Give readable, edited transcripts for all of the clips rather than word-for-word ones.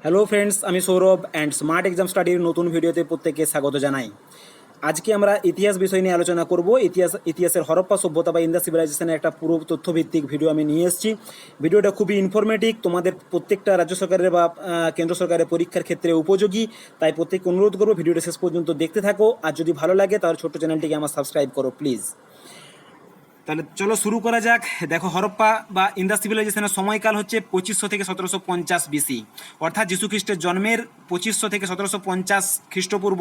Hello friends, আমি Sourav and smart exam স্টাডির নতুন ভিডিওতে প্রত্যেককে স্বাগত জানাই। আজকে আমরা ইতিহাস বিষয় নিয়ে আলোচনা করব। ইতিহাসের হরপ্পা সভ্যতা বা ইন্দা সিভিলাইজেশনের একটা পুরো তথ্যভিত্তিক ভিডিও আমি নিয়ে এসেছি। ভিডিওটা খুবই ইনফরমেটিভ, তোমাদের প্রত্যেকটা রাজ্য সরকারের বা কেন্দ্র সরকারের পরীক্ষার ক্ষেত্রে উপযোগী। তাই প্রত্যেককে অনুরোধ করবো ভিডিওটা শেষ পর্যন্ত দেখতে থাকো, আর যদি ভালো লাগে তাহলে ছোট্ট চ্যানেলটিকে আমার সাবস্ক্রাইব করো প্লিজ। তাহলে চলো শুরু করা যাক। দেখো, হরপ্পা বা ইন্দাস সিভিলাইজেশনের সময়কাল হচ্ছে 2500 থেকে 1750 বিসি, অর্থাৎ যীশু খ্রিস্টের জন্মের 2500 থেকে 1750 খ্রিস্টপূর্ব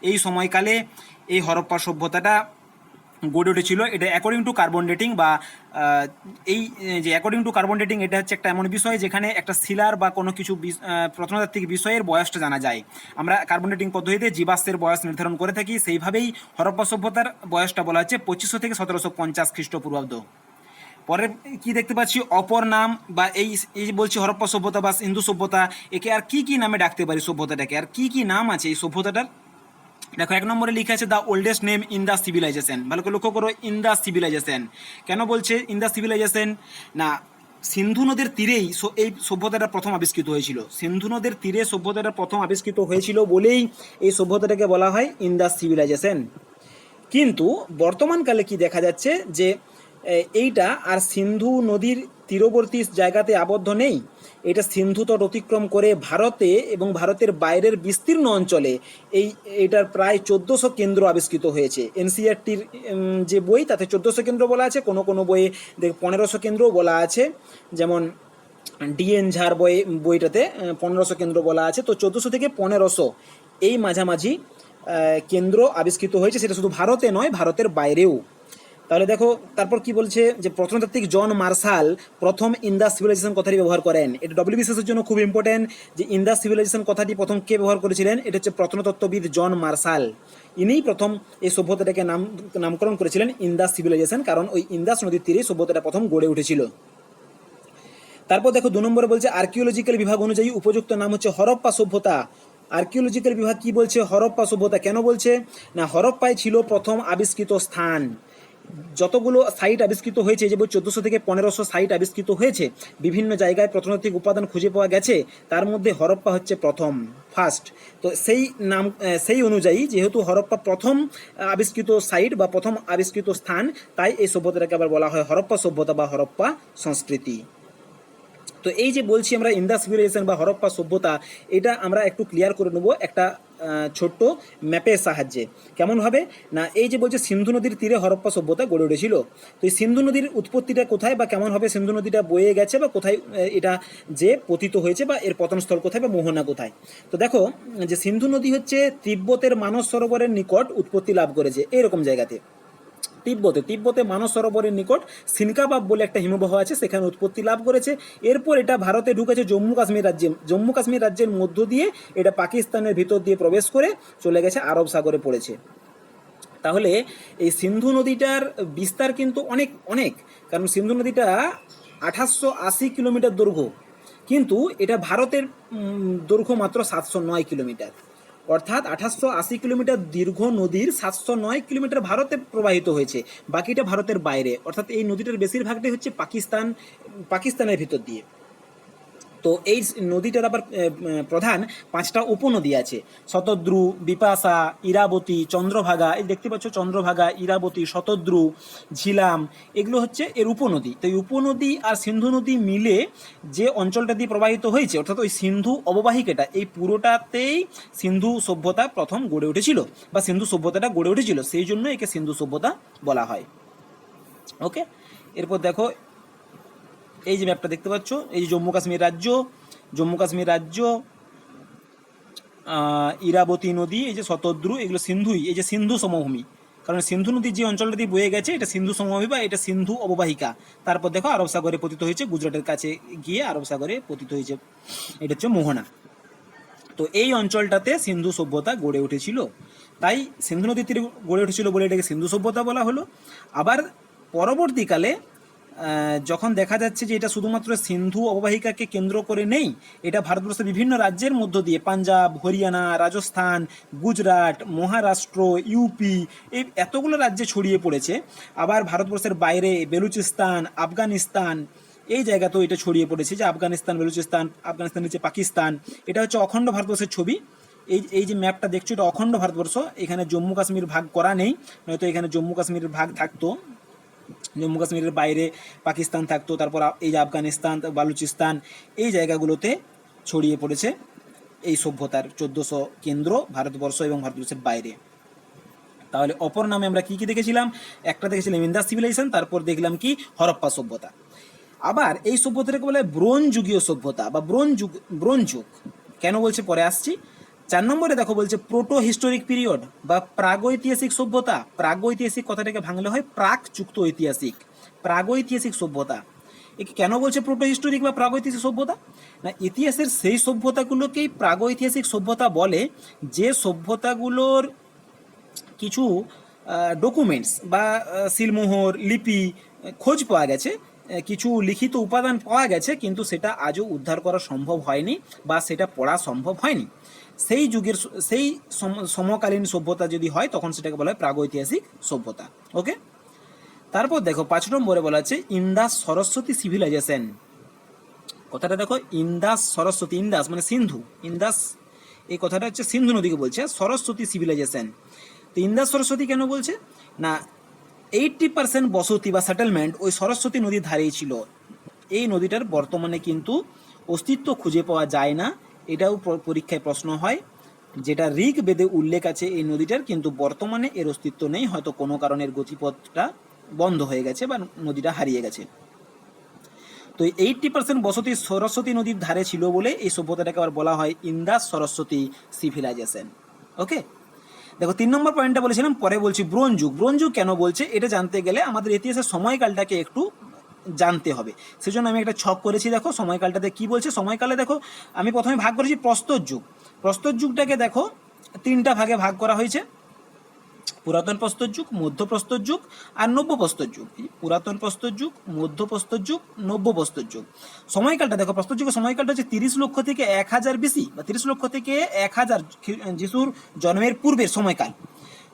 এই সময়কালে এই হরপ্পা সভ্যতাটা গড়ে উঠেছিল। এটা অ্যাকর্ডিং টু কার্বন ডেটিং বা এই যে অ্যাকর্ডিং টু কার্বন ডেটিং, এটা হচ্ছে একটা এমন বিষয় যেখানে একটা শিলার বা কোনো কিছু প্রত্নতাত্ত্বিক বিষয়ের বয়সটা জানা যায়। আমরা কার্বন ডেটিং পদ্ধতিতে জীবাশ্মের বয়স নির্ধারণ করে থাকি, সেইভাবেই হরপ্পা সভ্যতার বয়সটা বলা হচ্ছে 2500 থেকে 1750 খ্রিস্টপূর্বাব্দ। পরে কি দেখতে পাচ্ছি, অপর নাম বা এই যে বলছি হরপ্পা সভ্যতা বা সিন্ধু সভ্যতা, একে আর কি কি নামে ডাকতে পারি সভ্যতাটাকে, আর কি কি নাম আছে এই সভ্যতাটার। দেখো, 1 নম্বরে লিখে আছে the oldest name in the civilization. ভালো করে লক্ষ্য করো, ইন দ্য সিভিলাইজেশন কেন বলছে ইন দ্য সিভিলাইজেশন? না, সিন্ধু নদের তীরেই এই সভ্যতাটা প্রথম আবিষ্কৃত হয়েছিল। সিন্ধু নদের তীরে সভ্যতাটা প্রথম আবিষ্কৃত হয়েছিল বলেই এই সভ্যতাটাকে বলা হয় ইন দ্য সিভিলাইজেশন। কিন্তু বর্তমানকালে কি দেখা যাচ্ছে যে এইটা আর সিন্ধু নদীর তীরবর্তী জায়গাতে আবদ্ধ নেই। এটা সিন্ধু তট অতিক্রম করে ভারতে এবং ভারতের বাইরের বিস্তীর্ণ অঞ্চলে এটার প্রায় 1400 কেন্দ্র আবিষ্কৃত হয়েছে। এনসিআরটির যে বই, তাতে 1400 কেন্দ্র বলা আছে, কোনো কোনো বইয়ে 1500 কেন্দ্রও বলা আছে। যেমন ডিএন ঝার বইটাতে 1500 কেন্দ্র বলা আছে। তো 1400 থেকে 1500 এই মাঝামাঝি কেন্দ্র আবিষ্কৃত হয়েছে, সেটা শুধু ভারতে নয়, ভারতের বাইরেও। তাহলে দেখো, তারপর কি বলছে যে প্রত্নতাত্ত্বিক জন মার্শাল প্রথম ইন্দাস সিভিলাইজেশন কথাটি ব্যবহার করেন। এটা ডব্লিউবিসিএস এর জন্য খুব ইম্পর্টেন্ট যে ইন্দাস সিভিলাইজেশন কথাটি প্রথম কে ব্যবহার করেছিলেন। এটা হচ্ছে প্রত্নতত্ত্ববিদ জন মার্শাল। ইনিই প্রথম এই সভ্যতাটাকে নামকরণ করেছিলেন ইন্দাস সিভিলাইজেশন, কারণ ওই ইন্দাস নদীর তীরে সভ্যতাটা প্রথম গড়ে উঠেছিল। তারপর দেখো, 2 নম্বরে বলছে আর্কিওলজিক্যাল বিভাগ অনুযায়ী উপযুক্ত নাম হচ্ছে হরপ্পা সভ্যতা। আর্কিওলজিক্যাল বিভাগ কি বলছে? হরপ্পা সভ্যতা। কেন বলছে? না, হরপ্পায় ছিল প্রথম আবিষ্কৃত স্থান। যতগুলো সাইট আবিষ্কৃত হয়েছে, যে 1400 থেকে 1500 সাইট আবিষ্কৃত হয়েছে, বিভিন্ন জায়গায় প্রত্নতাত্ত্বিক উপাদান খুঁজে পাওয়া গেছে, তার মধ্যে হরপ্পা হচ্ছে প্রথম, ফার্স্ট। তো সেই অনুযায়ী যেহেতু হরপ্পা প্রথম আবিষ্কৃত সাইট বা প্রথম আবিষ্কৃত স্থান, তাই এই সভ্যতাটাকে আবার বলা হয় হরপ্পা সভ্যতা বা হরপ্পা সংস্কৃতি। তো এই যে বলছি আমরা ইন্দাস সিভিলাইজেশন বা হরপ্পা সভ্যতা, এটা আমরা একটু ক্লিয়ার করে নেব একটা ছোট্ট ম্যাপের সাহায্যে। কেমনভাবে? না, এই যে বলছে সিন্ধু নদীর তীরে হরপ্পা সভ্যতা গড়ে উঠেছিল। তো এই সিন্ধু নদীর উৎপত্তিটা কোথায় বা কেমনভাবে সিন্ধু নদীটা বয়ে গেছে বা কোথায় এটা যে পতিত হয়েছে বা এর পতনস্থল কোথায় বা মোহনা কোথায়। তো দেখো, যে সিন্ধু নদী হচ্ছে তিব্বতের মানস সরোবরের নিকট উৎপত্তি লাভ করেছে, এরকম জায়গাতে। তিব্বতে মানস সরোবরের নিকট সিনকাবাব বলে একটা হিমবাহ আছে, সেখানে উৎপত্তি লাভ করেছে। এরপর এটা ভারতে ঢুকেছে জম্মু কাশ্মীর রাজ্যের মধ্য দিয়ে এটা পাকিস্তানের ভিতর দিয়ে প্রবেশ করে চলে গেছে, আরব সাগরে পড়েছে। তাহলে এই সিন্ধু নদীটার বিস্তার কিন্তু অনেক অনেক, কারণ সিন্ধু নদীটা 2880 কিলোমিটার দৈর্ঘ্য, কিন্তু এটা ভারতের দৈর্ঘ্য মাত্র 709 কিলোমিটার। অর্থাৎ 2880 কিলোমিটার দীর্ঘ নদীর 709 কিলোমিটার ভারতে প্রবাহিত হয়েছে, বাকিটা ভারতের বাইরে। অর্থাৎ এই নদীটার বেশিরভাগটাই হচ্ছে পাকিস্তানের ভিতর দিয়ে। তো এই নদীটার আবার প্রধান 5টা উপনদী আছে: শতদ্রু, বিপাশা, ইরাবতী, চন্দ্রভাগা। এই দেখতে পাচ্ছ, চন্দ্রভাগা, ইরাবতী, শতদ্রু, ঝিলাম, এগুলো হচ্ছে এর উপনদী। তো এই উপনদী আর সিন্ধু নদী মিলে যে অঞ্চলটা দিয়ে প্রবাহিত হয়েছে, অর্থাৎ ওই সিন্ধু অববাহিকাটা, এই পুরোটাতেই সিন্ধু সভ্যতা প্রথম গড়ে উঠেছিল বা সিন্ধু সভ্যতাটা গড়ে উঠেছিল, সেই জন্য একে সিন্ধু সভ্যতা বলা হয়। ওকে, এরপর দেখো, এই যে ম্যাপটা দেখতে পাচ্ছ, এই যে জম্মু কাশ্মীর রাজ্য, ইরাবতী নদী, এই যে শতদ্রু, এগুলো সিন্ধুই, এই যে সিন্ধু সমভূমি, কারণ সিন্ধু নদীর যে অঞ্চলটা দিয়ে বয়ে গেছে এটা সিন্ধু সমভূমি বা এটা সিন্ধু অববাহিকা। তারপর দেখো আরব সাগরে পতিত হয়েছে, গুজরাটের কাছে গিয়ে আরব সাগরে পতিত হয়েছে, এটা হচ্ছে মোহনা। তো এই অঞ্চলটাতে সিন্ধু সভ্যতা গড়ে উঠেছিল, তাই সিন্ধু নদীর তীরে গড়ে উঠেছিল বলে এটাকে সিন্ধু সভ্যতা বলা হলো। আবার পরবর্তীকালে যখন দেখা যাচ্ছে যে এটা শুধুমাত্র সিন্ধু অববাহিকাকে কেন্দ্র করে নেই, এটা ভারতবর্ষের বিভিন্ন রাজ্যের মধ্য দিয়ে পাঞ্জাব, হরিয়ানা, রাজস্থান, গুজরাট, মহারাষ্ট্র, ইউপি, এই এতগুলো রাজ্যে ছড়িয়ে পড়েছে। আবার ভারতবর্ষের বাইরে বেলুচিস্তান, আফগানিস্তান, এই জায়গাতেও এটা ছড়িয়ে পড়েছে, যে আফগানিস্তান, বেলুচিস্তান, আফগানিস্তান নিচে পাকিস্তান, এটা হচ্ছে অখণ্ড ভারতবর্ষের ছবি। এই যে ম্যাপটা দেখছো, এটা অখণ্ড ভারতবর্ষ, এখানে জম্মু কাশ্মীর ভাগ করা নেই, নয়তো এখানে জম্মু কাশ্মীরের ভাগ থাকতো, জম্মু কাশ্মীরের বাইরে পাকিস্তান থাকতো, তারপর এই যে আফগানিস্তান, বালুচিস্তান, এই জায়গাগুলোতে ছড়িয়ে পড়েছে এই সভ্যতার 1400 কেন্দ্র ভারতবর্ষ এবং ভারতবর্ষের বাইরে। তাহলে অপর নামে আমরা কি কি দেখেছিলাম? একটা দেখেছিলাম ইন্দাস সিভিলাইজেশন, তারপর দেখলাম কি হরপ্পা সভ্যতা। আবার এই সভ্যতাটাকে বলে ব্রোঞ্জ যুগীয় সভ্যতা বা ব্রোঞ্জ যুগ। কেন বলছে পরে আসছি। 4 নম্বরে দেখো বলছে প্রোটো হিস্টোরিক পিরিয়ড বা প্রাগৈতিহাসিক সভ্যতা। প্রাগৈতিহাসিক কথাটাকে ভাঙলে হয় প্রাক যুক্ত ঐতিহাসিক, প্রাগৈতিহাসিক সভ্যতা। একে কেন বলছে প্রোটো হিস্টোরিক বা প্রাগৈতিহাসিক সভ্যতা? না, ইতিহাসের সেই সভ্যতাগুলোকেই প্রাগৈতিহাসিক সভ্যতা বলে যে সভ্যতাগুলোর কিছু ডকুমেন্টস বা সিলমোহর, লিপি খোঁজ পাওয়া গেছে, কিছু লিখিত উপাদান পাওয়া গেছে, কিন্তু সেটা আজও উদ্ধার করা সম্ভব হয়নি বা সেটা পড়া সম্ভব হয়নি। সেই যুগের সেই সমকালীন সভ্যতা যদি হয় তখন সেটাকে বলা হয় প্রাগৈতিহাসিক সভ্যতা। ওকে, তারপর দেখো 5 নম্বরে বলা আছে ইন্দাস সরস্বতী সিভিলাইজেশন। কথাটা দেখো, ইন্দাস সরস্বতী, ইন্দাস মানে সিন্ধু, ইন্দাস এই কথাটা হচ্ছে সিন্ধু নদীকে বলছে, সরস্বতী সিভিলাইজেশন। তো ইন্দাস সরস্বতী কেন বলছে? না, 80% বসতি বা সেটেলমেন্ট ওই সরস্বতী নদীর ধারেই ছিল। এই নদীটার বর্তমানে কিন্তু অস্তিত্ব খুঁজে পাওয়া যায় না, এটাও পরীক্ষায় প্রশ্ন হয়। যেটা ঋগ বেদে উল্লেখ আছে এই নদীটার, কিন্তু বর্তমানে এর অস্তিত্ব নেই, হয়তো কোনো কারণের গতিপথটা বন্ধ হয়ে গেছে বা নদীটা হারিয়ে গেছে। তো 80% বসতি সরস্বতী নদীর ধারে ছিল বলে এই সভ্যতাটাকে আবার বলা হয় ইন্দাস সরস্বতী সিভিলাইজেশন। ওকে, দেখো 3 নম্বর পয়েন্টটা বলেছিলাম, পরে বলছি ব্রোঞ্জ যুগ। ব্রোঞ্জ যুগ কেন বলছে এটা জানতে গেলে আমাদের ইতিহাসের সময়কালটাকে একটু জানতে হবে। সেজন্য আমি একটা ছক করেছি, দেখো সময়কালটাতে কি বলছে। সময়কালে দেখো আমি প্রথমে ভাগ করেছি প্রস্তর যুগ। প্রস্তর যুগটাকে দেখো 3টা ভাগে ভাগ করা হয়েছে, পুরাতন প্রস্তর যুগ, মধ্য প্রস্তর যুগ আর নব্য প্রস্তর যুগ। পুরাতন প্রস্তর যুগ, মধ্য প্রস্তর যুগ, নব্য প্রস্তর যুগ। সময়কালটা দেখো, প্রস্তর যুগের সময়কালটা হচ্ছে 30 লক্ষ থেকে 1000 বিসি বা 30 লক্ষ থেকে 1000 যিশুর জন্মের পূর্বের সময়কাল।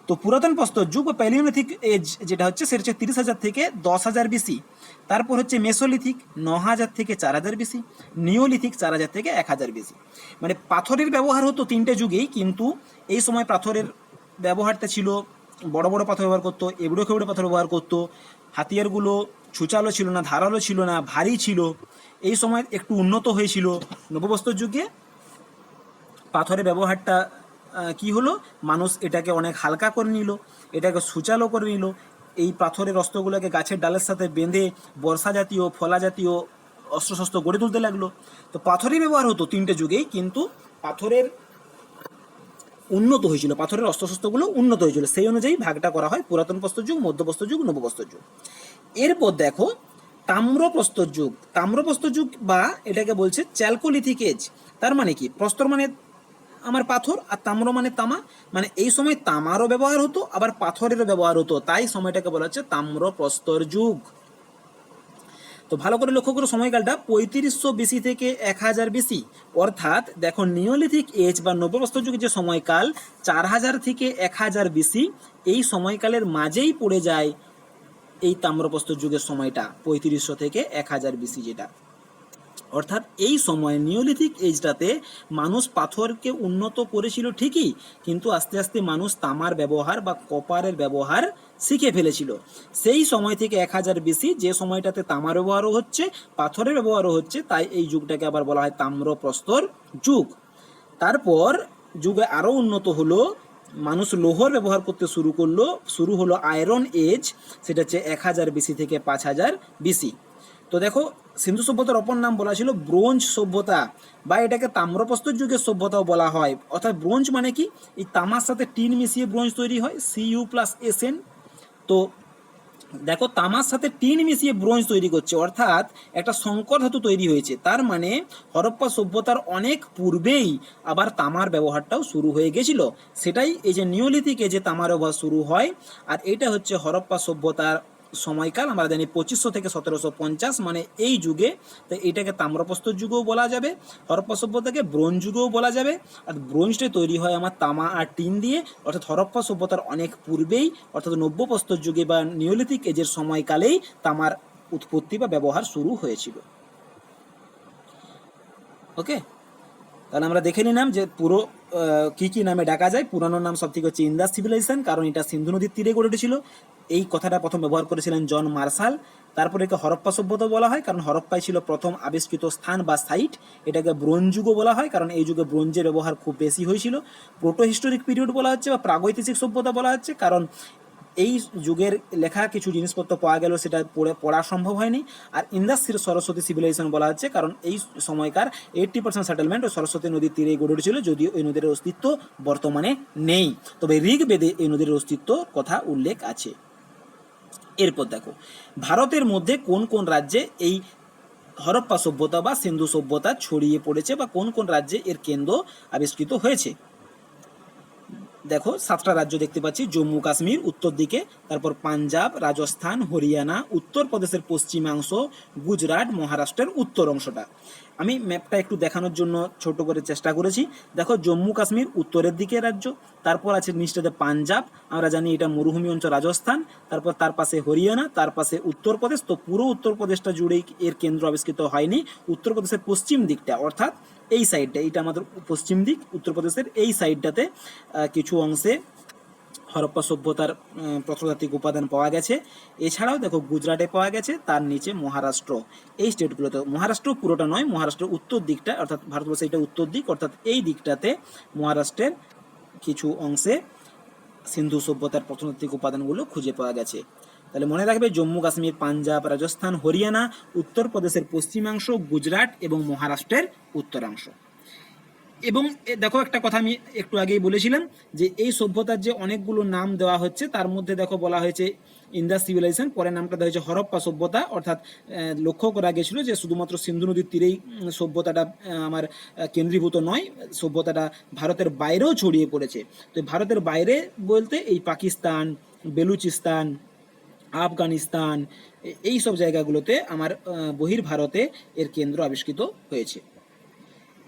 তো পুরাতন প্রস্তর যুগ বা প্যালিওলিথিক এজ যেটা হচ্ছে সেটা হচ্ছে 30,000 থেকে 10,000 বিসি। তারপর হচ্ছে মেসোলিথিক 9,000 থেকে 4,000 বিসি। নিওলিথিক 4,000 থেকে 1,000 বিসি। মানে পাথরের ব্যবহার হতো 3টে যুগেই, কিন্তু এই সময় পাথরের ব্যবহারটা ছিল বড় বড় পাথর ব্যবহার করতো, এবড়ো খেবড়ো পাথর ব্যবহার করতো। হাতিয়ারগুলো ছুচালো ছিল না, ধারালো ছিল না, ভারী ছিল। এই সময় একটু উন্নত হয়েছিল। নবপ্রস্তর যুগে পাথরের ব্যবহারটা কি হলো, মানুষ এটাকে অনেক হালকা করে নিল, এটাকে সুচালো করে নিল। এই পাথরের অস্ত্রগুলোকে গাছের ডালের সাথে বেঁধে বর্ষা জাতীয়, ফলা জাতীয় অস্ত্রশস্ত্র গড়ে তুলতে লাগলো। তো পাথরের ব্যবহার হতো 3টে যুগেই, কিন্তু পাথরের উন্নত হয়েছিল, পাথরের অস্ত্রশস্ত্রগুলো উন্নত হয়েছিল। সেই অনুযায়ী ভাগটা করা হয় পুরাতন প্রস্তর যুগ, মধ্যপ্রস্তর যুগ, নবপ্রস্তর যুগ। এরপর দেখো তাম্রপ্রস্তর যুগ। তাম্রপ্রস্তর যুগ বা এটাকে বলছে চ্যালকোলিথিক এজ। তার মানে কি, প্রস্তর মানে আমার পাথর আর তাম্র মানে তামা, মানে এই সময় তামারও ব্যবহার হতো আবার পাথরেরও ব্যবহার হতো, তাই সময়টাকে বলা হচ্ছে তাম্রপ্রস্তর যুগ। তো ভালো করে লক্ষ্য করো সময়কালটা 3500 বিসি থেকে 1000 বিসি। অর্থাৎ দেখো নিওলিথিক এজ বা নবপ্রস্তর যুগের যে সময়কাল 4000 থেকে 1000 বিসি, এই সময়কালের মাঝেই পড়ে যায় এই তাম্রপ্রস্তর যুগের সময়টা 3500 থেকে 1000 বিসি যেটা। অর্থাৎ এই সময় নিওলিথিক এজটাতে মানুষ পাথরকে উন্নত করেছিল ঠিকই, কিন্তু আস্তে আস্তে মানুষ তামার ব্যবহার বা কপারের ব্যবহার শিখে ফেলেছিল। সেই সময় থেকে 1000 বিসি, যে সময়টাতে তামার ব্যবহারও হচ্ছে, পাথরের ব্যবহারও হচ্ছে, তাই এই যুগটাকে আবার বলা হয় তাম্রপ্রস্তর যুগ। তারপর যুগে আরও উন্নত হলো, মানুষ লোহর ব্যবহার করতে শুরু হলো আয়রন এজ, সেটা হচ্ছে 1000 বিসি থেকে 5000 বিসি। তো দেখো সিন্ধু সভ্যতার অপর নাম বলা ছিল ব্রোঞ্জ সভ্যতা, বা এটাকে তাম্রপ্রস্তর যুগের সভ্যতাও বলা হয়। অর্থাৎ ব্রোঞ্জ মানে কি, এই তামার সাথে টিন মিশিয়ে ব্রোঞ্জ তৈরি হয়, Cu+Sn। তো দেখো তামার সাথে টিন মিশিয়ে ব্রোঞ্জ তৈরি করছে, অর্থাৎ একটা সংকর ধাতু তৈরি হয়েছে। তার মানে হরপ্পা সভ্যতার অনেক পূর্বেই আবার তামার ব্যবহারটাও শুরু হয়ে গেছিল। সেটাই এই যে নিওলিথিকে যে তামার ব্যবহার শুরু হয়, আর এটা হচ্ছে হরপ্পা সভ্যতার সময়কাল। আমরা জানি 2500 থেকে 1750, মানে এই যুগে। তো এটাকে তাম্রপ্রস্তর যুগও বলা যাবে, হরপ্পা সভ্যতাকে ব্রোঞ্জ যুগও বলা যাবে। আর ব্রোঞ্জটাই তৈরি হয় আমার তামা আর টিন দিয়ে, অর্থাৎ হরপ্পা সভ্যতার অনেক পূর্বেই, অর্থাৎ নব্য প্রস্তর যুগে বা নিওলিথিক এজের সময়কালেই তামার উৎপত্তি বা ব্যবহার শুরু হয়েছিল। ওকে, তাহলে আমরা দেখে নিলাম যে পুরো কি কি নামে ডাকা যায়। পুরানো নাম সব থেকে হচ্ছে ইন্দাস সিভিলাইজেশন, কারণ এটা সিন্ধু নদীর তীরে গড়ে উঠেছিল। এই কথাটা প্রথম ব্যবহার করেছিলেন জন মার্শাল। তারপরে একে হরপ্পা সভ্যতা বলা হয়, কারণ হরপ্পাই ছিল প্রথম আবিষ্কৃত স্থান বা সাইট। এটাকে ব্রোঞ্জ যুগও বলা হয়, কারণ এই যুগে ব্রোঞ্জের ব্যবহার খুব বেশি হয়েছিল। প্রোটো হিস্টোরিক পিরিয়ড বলা হচ্ছে বা প্রাগৈতিহাসিক সভ্যতা বলা হচ্ছে, কারণ এই যুগের লেখা কিছু জিনিসপত্র পাওয়া গেল, সেটা পড়া সম্ভব হয়নি। আর ইন্দাস সরস্বতী সিভিলাইজেশন বলা হচ্ছে, কারণ এই সময়কার 80% সেটেলমেন্ট ওই সরস্বতী নদীর তীরে গড়ে উঠেছিল, যদিও এই নদীর অস্তিত্ব বর্তমানে নেই, তবে ঋগ্বেদে এই নদীর অস্তিত্ব কথা উল্লেখ আছে। এরপর দেখো ভারতের মধ্যে কোন কোন রাজ্যে এই হরপ্পা সভ্যতা বা সিন্ধু সভ্যতা ছড়িয়ে পড়েছে বা কোন কোন রাজ্যে এর কেন্দ্র আবিষ্কৃত হয়েছে। দেখো 7টা রাজ্য দেখতে পাচ্ছি, জম্মু কাশ্মীর উত্তর দিকে, তারপর পাঞ্জাব, রাজস্থান, হরিয়ানা, উত্তরপ্রদেশের পশ্চিমাংশ, গুজরাট, মহারাষ্ট্রের উত্তর অংশটা। আমি ম্যাপটা একটু দেখানোর জন্য ছোট করে চেষ্টা করেছি। দেখো জম্মু কাশ্মীর উত্তরের দিকে রাজ্য, তারপর আছে নিচটাতে পাঞ্জাব, আমরা জানি এটা মরুভূমি অঞ্চল রাজস্থান, তারপর তার পাশে হরিয়ানা, তার পাশে উত্তরপ্রদেশ। তো পুরো উত্তরপ্রদেশটা জুড়েই এর কেন্দ্র আবিষ্কৃত হয়নি, উত্তরপ্রদেশের পশ্চিম দিকটা, অর্থাৎ এই সাইডটা, এটা আমাদের পশ্চিম দিক, উত্তরপ্রদেশের এই সাইডটাতে কিছু অংশে হরপ্পা সভ্যতার প্রত্নতাত্ত্বিক উপাদান পাওয়া গেছে। এছাড়াও দেখো গুজরাটে পাওয়া গেছে, তার নিচে মহারাষ্ট্র, এই স্টেটগুলোতে। মহারাষ্ট্র পুরোটা নয়, মহারাষ্ট্রের উত্তর দিকটা, অর্থাৎ ভারতবর্ষের এটা উত্তর দিক, অর্থাৎ এই দিকটাতে মহারাষ্ট্রের কিছু অংশে সিন্ধু সভ্যতার প্রত্নতাত্ত্বিক উপাদানগুলো খুঁজে পাওয়া গেছে। তাহলে মনে রাখবে জম্মু কাশ্মীর, পাঞ্জাব, রাজস্থান, হরিয়ানা, উত্তরপ্রদেশের পশ্চিমাংশ, গুজরাট এবং মহারাষ্ট্রের উত্তরাংশ। এবং দেখো একটা কথা আমি একটু আগেই বলেছিলাম যে এই সভ্যতার যে অনেকগুলো নাম দেওয়া হচ্ছে, তার মধ্যে দেখো বলা হয়েছে ইন্দাস সিভিলাইজেশন, পরে নামটা দেওয়া হয়েছে হরপ্পা সভ্যতা, অর্থাৎ লক্ষ্য করা গেছিল যে শুধুমাত্র সিন্ধু নদীর তীরেই সভ্যতাটা আমার কেন্দ্রীভূত নয়, সভ্যতাটা ভারতের বাইরেও ছড়িয়ে পড়েছে। তো ভারতের বাইরে বলতে এই পাকিস্তান, বেলুচিস্তান, আফগানিস্তান, এই সব জায়গাগুলোতে আমার বহির্ভারতে এর কেন্দ্র আবিষ্কৃত হয়েছে।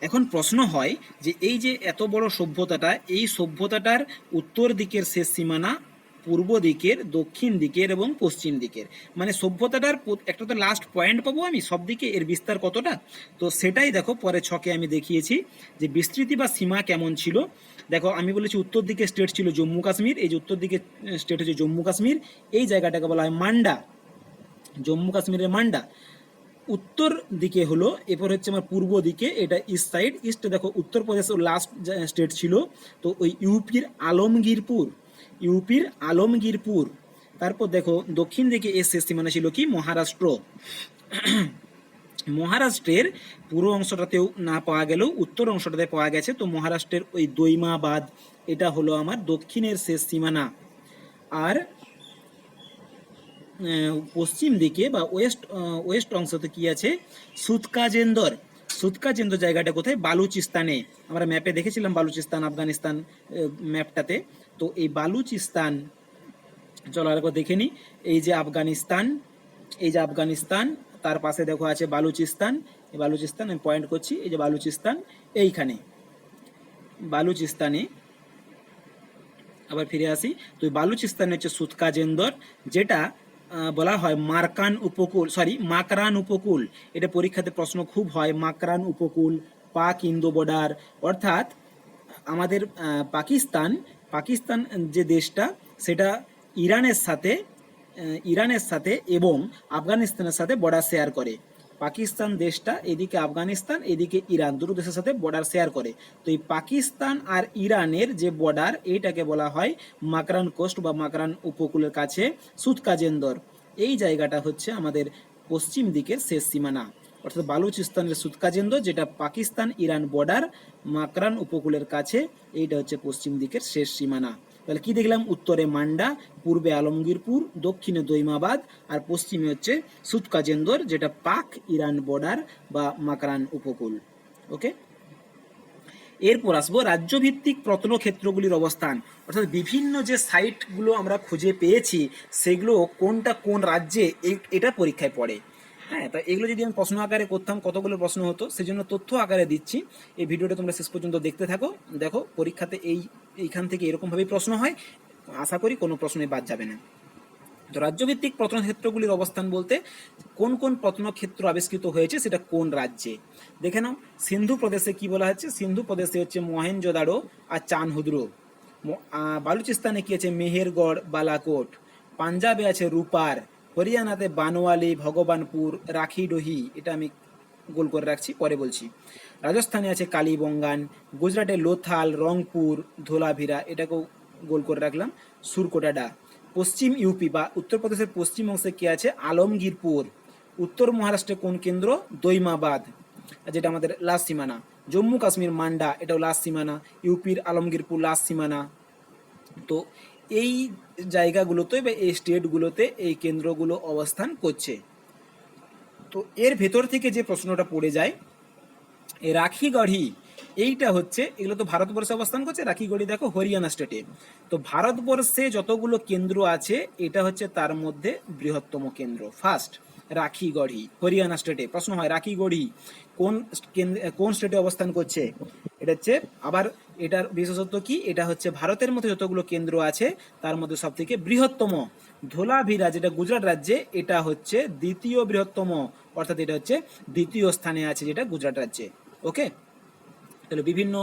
এখন প্রশ্ন হয় যে এই যে এত বড় সভ্যতাটা, এই সভ্যতাটার উত্তর দিকের শেষ সীমানা, পূর্ব দিকের, দক্ষিণ দিকের এবং পশ্চিম দিকের, মানে সভ্যতাটার একটা তো লাস্ট পয়েন্ট পাবো আমি, সব দিকে এর বিস্তার কতটা, তো সেটাই দেখো পরে ছকে আমি দেখিয়েছি যে বিস্তৃতি বা সীমা কেমন ছিল। দেখো আমি বলেছি উত্তর দিকে স্টেট ছিল জম্মু কাশ্মীর, এই যে উত্তর দিকে স্টেট হচ্ছে জম্মু কাশ্মীর, এই জায়গাটাকে বলা হয় মান্ডা, জম্মু কাশ্মীরের মান্ডা। উত্তর দিকে হলো, এরপর হচ্ছে আমার পূর্ব দিকে, এটা ইস্ট সাইড, ইস্ট দেখো উত্তরপ্রদেশ লাস্ট স্টেট ছিল, তো ওই ইউপির আলমগীরপুর, ইউপির আলমগীরপুর। তারপর দেখো দক্ষিণ দিকে এর শেষ সীমানা ছিল কি মহারাষ্ট্র। মহারাষ্ট্রের পুরো অংশটাতেও না পাওয়া গেলেও উত্তর অংশটাতে পাওয়া গেছে, তো মহারাষ্ট্রের ওই দৈমাবাদ, এটা হলো আমার দক্ষিণের শেষ সীমানা। আর পশ্চিম দিকে বা ওয়েস্ট অংশতে কি আছে, সুতকাজেন্দর, সুতকাজেন্দর জায়গাটা কোথায়, বালুচিস্তানে। আমরা ম্যাপে দেখেছিলাম বালুচিস্তান আফগানিস্তান ম্যাপটাতে, তো এই বালুচিস্তান, চলো আরেকবার দেখে নিই, এই যে আফগানিস্তান, এই যে আফগানিস্তান, তার পাশে দেখো আছে বালুচিস্তান, এই বালুচিস্তান আমি পয়েন্ট করছি, এই যে বালুচিস্তান, এইখানে বালুচিস্তানে আবার ফিরে আসি, তো বালুচিস্তানে হচ্ছে সুতকাজেন্দর, যেটা বলা হয় মারকান উপকূল, মাকরান উপকূল। এটা পরীক্ষাতে প্রশ্ন খুব হয়, মাকরান উপকূল, পাক ইন্দো বর্ডার, অর্থাৎ আমাদের পাকিস্তান, পাকিস্তান যে দেশটা, সেটা ইরানের সাথে এবং আফগানিস্তানের সাথে বর্ডার শেয়ার করে। পাকিস্তান দেশটা এদিকে আফগানিস্তান, এদিকে ইরান, দুটো দেশের সাথে বর্ডার শেয়ার করে। তো এই পাকিস্তান আর ইরানের যে বর্ডার, এইটাকে বলা হয় মাকরান কোস্ট বা মাকরান উপকূলের কাছে সুতকাজেন্দর। এই জায়গাটা হচ্ছে আমাদের পশ্চিম দিকের শেষ সীমানা, অর্থাৎ বালুচিস্তানের সুতকাজেন্দর, যেটা পাকিস্তান ইরান বর্ডার, মাকরান উপকূলের কাছে, এইটা হচ্ছে পশ্চিম দিকের শেষ সীমানা। তাহলে কি দেখলাম, উত্তরে মান্ডা, পূর্বে আলমগীরপুর, দক্ষিণে দৈমাবাদ, আর পশ্চিমে হচ্ছে সুতকাজেন্দর, যেটা পাক ইরান বর্ডার বা মাকরান উপকূল। ওকে, এরপর আসবো রাজ্যভিত্তিক প্রত্নক্ষেত্রগুলির অবস্থান, অর্থাৎ বিভিন্ন যে সাইটগুলো আমরা খুঁজে পেয়েছি সেগুলো কোনটা কোন রাজ্যে, এটা পরীক্ষায় পড়ে। হ্যাঁ, তা এগুলো যদি আমি প্রশ্ন আকারে করতাম কতগুলো প্রশ্ন হতো, সেজন্য তথ্য আকারে দিচ্ছি। এই ভিডিওটা তোমরা শেষ পর্যন্ত দেখতে থাকো, দেখো পরীক্ষাতে এইখান থেকে এরকমভাবেই প্রশ্ন হয়, আশা করি কোনো প্রশ্নই বাদ যাবে না। তো রাজ্যভিত্তিক প্রত্নক্ষেত্রগুলির অবস্থান বলতে কোন কোন প্রত্নক্ষেত্র আবিষ্কৃত হয়েছে সেটা কোন রাজ্যে। দেখে নাও, সিন্ধু প্রদেশে কি বলা হচ্ছে, সিন্ধু প্রদেশে হচ্ছে মহেঞ্জোদাড়ো আর চানহুদ্রো। বালুচিস্তানে কি আছে, মেহেরগড়, বালাকোট। পাঞ্জাবে আছে রূপার। হরিয়ানাতে বানওয়ালি, ভগবানপুর, রাখিডোহি, এটা আমি গোল করে রাখছি, পরে বলছি। রাজস্থানে আছে কালীবঙ্গান। গুজরাটে লোথাল, রংপুর, ধোলাভিরা, এটাকেও গোল করে রাখলাম, সুরকোটাডা। পশ্চিম ইউপি বা উত্তরপ্রদেশের পশ্চিম অংশে কি আছে, আলমগীরপুর। উত্তর মহারাষ্ট্রে কোন কেন্দ্র, দৈমাবাদ, যেটা আমাদের লাস্ট সীমানা। জম্মু কাশ্মীর মান্ডা, এটাও লাস্ট সীমানা। ইউপির আলমগীরপুর লাস্ট সীমানা। তো এই জায়গাগুলোতে বা এই স্টেটগুলোতে এই কেন্দ্রগুলো অবস্থান করছে। তো এর ভেতর থেকে যে প্রশ্নটা পড়ে যায়, এই রাখিগড়ি, এইটা হচ্ছে, এগুলো তো ভারতবর্ষে অবস্থান করছে। রাখিগড়ি দেখো হরিয়ানা স্টেটে। তো ভারতবর্ষে যতগুলো কেন্দ্র আছে এটা হচ্ছে তার মধ্যে বৃহত্তম কেন্দ্র, ফার্স্ট রাখিগড়ি, হরিয়ানা স্টেটে। প্রশ্ন হয় রাখিগড়ি কোন স্টেটে অবস্থান করছে, এটা হচ্ছে, আবার এটার বিশেষত্ব কি, এটা হচ্ছে ভারতের মধ্যে যতগুলো কেন্দ্র আছে তার মধ্যে সব থেকে বৃহত্তম। ধোলাভিরা যেটা গুজরাট রাজ্যে, এটা হচ্ছে দ্বিতীয় বৃহত্তম, অর্থাৎ এটা হচ্ছে দ্বিতীয় স্থানে আছে যেটা গুজরাট রাজ্যে। ওকে, তাহলে বিভিন্ন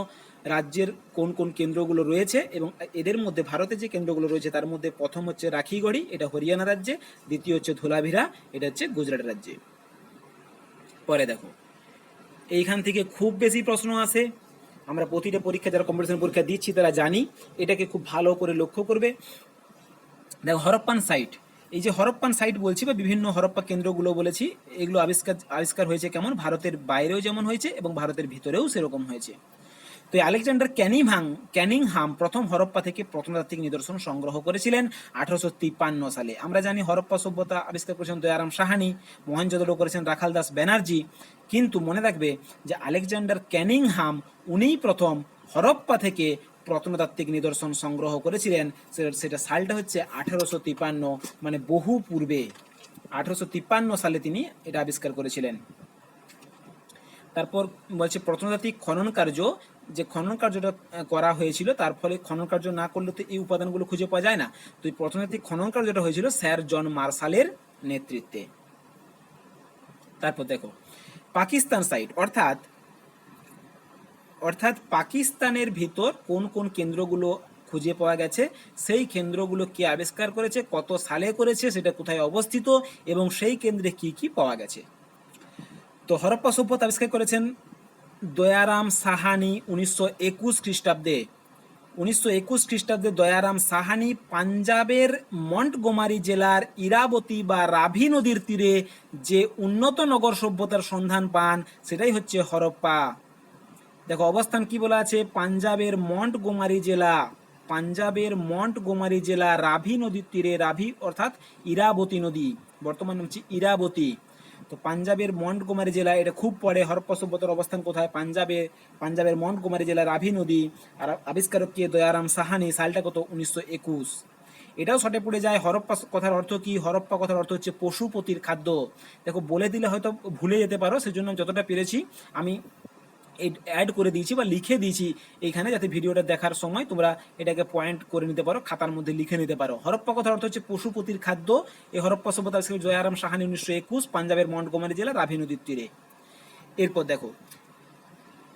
রাজ্যের কোন কোন কেন্দ্রগুলো রয়েছে এবং এদের মধ্যে ভারতের যে কেন্দ্রগুলো রয়েছে তার মধ্যে প্রথম হচ্ছে রাখিগড়ি, এটা হরিয়ানা রাজ্যে। দ্বিতীয় হচ্ছে ধোলাভিরা, এটা হচ্ছে গুজরাট রাজ্যে। পরে দেখো, এইখান থেকে খুব বেশি প্রশ্ন আসে। আমরা প্রতিটা পরীক্ষা, যারা কম্পিটিশন পরীক্ষা দিচ্ছি তারা জানি, এটাকে খুব ভালো করে লক্ষ্য করবে। দেখো, হরপ্পান সাইট, এই যে হরপ্পান সাইট বলছি বা বিভিন্ন হরপ্পা কেন্দ্রগুলো বলেছি, এগুলো আবিষ্কার হয়েছে কেমন, ভারতের বাইরেও যেমন হয়েছে এবং ভারতের ভিতরেও সেরকম হয়েছে। তো আলেকজান্ডার ক্যানিংহাম প্রথম হরপ্পা থেকে প্রত্নতাত্ত্বিক নিদর্শন সংগ্রহ করেছিলেন 1853 সালে। আমরা জানি হরপ্পা সভ্যতা আবিষ্কার করেছেন দয়ারাম সাহানি, মহেঞ্জোদাড়ো করেছেন রাখালদাস ব্যানার্জি। কিন্তু মনে রাখবে যে আলেকজান্ডার ক্যানিংহাম উনিই প্রথম হরপ্পা থেকে প্রত্নতাত্ত্বিক নিদর্শন সংগ্রহ করেছিলেন। সেটা সালটা হচ্ছে 1853, মানে বহু পূর্বে। 1853 সালে তিনি এটা আবিষ্কার করেছিলেন। তারপর বলছে প্রত্নতাত্ত্বিক খনন কার্য, যে খনন কার্যটা করা হয়েছিল তার ফলে, খনন কার্য না করলে তো এই উপাদানগুলো খুঁজে পাওয়া যায় না। তো এই প্রত্নতাত্ত্বিক খনন কার্যটা হয়েছিল স্যার জন মার্শালের নেতৃত্বে। তারপর দেখো পাকিস্তান সাইট, অর্থাৎ পাকিস্তানের ভিতর কোন কোন কেন্দ্রগুলো খুঁজে পাওয়া গেছে, সেই কেন্দ্রগুলো কে আবিষ্কার করেছে, কত সালে করেছে, সেটা কোথায় অবস্থিত এবং সেই কেন্দ্রে কি কি পাওয়া গেছে। তো হরপ্পা সভ্যতা আবিষ্কার করেছেন দয়ারাম সাহানি 1921 খ্রিস্টাব্দে। 1921 খ্রিস্টাব্দে দয়ারাম সাহানি পাঞ্জাবের মন্টগোমারি জেলার ইরাবতী বা রাভি নদীর তীরে যে উন্নত নগর সভ্যতার সন্ধান পান, সেটাই হচ্ছে হরপ্পা। দেখো অবস্থান কি বলা আছে, পাঞ্জাবের মন্টগোমারি জেলা রাভি নদীর তীরে, রাভি অর্থাৎ ইরাবতী নদী, বর্তমান হচ্ছে ইরাবতী। তো পাঞ্জাবের মন্টগোমারি জেলা, এটা খুব পরে হরপ্পা সভ্যতার অবস্থান কোথায়, পাঞ্জাবের মন্টগোমারি জেলা, রাভি নদী। আর আবিষ্কারক কে, দয়ারাম সাহানি। সালটা কত, 1921। এটাও শর্টে পড়ে যায়। হরপ্পা কথার অর্থ কি, হরপ্পা কথার অর্থ হচ্ছে পশুপতির খাদ্য। দেখো বলে দিলে হয়তো ভুলে যেতে পারো, সেজন্য যতটা পেরেছি আমি অ্যাড করে দিয়েছি বা লিখে দিয়েছি এইখানে, যাতে ভিডিওটা দেখার সময় তোমরা এটাকে পয়েন্ট করে নিতে পারো, খাতার মধ্যে লিখে নিতে পারো। হরপ্পা কথার অর্থ হচ্ছে পশুপতির খাদ্য। এই হরপ্পা সভ্যতা আবিষ্কার দয়ারাম সাহানি 1921, পাঞ্জাবের মন্টগোমারি জেলা, রাভি নদীর তীরে। এরপর দেখো,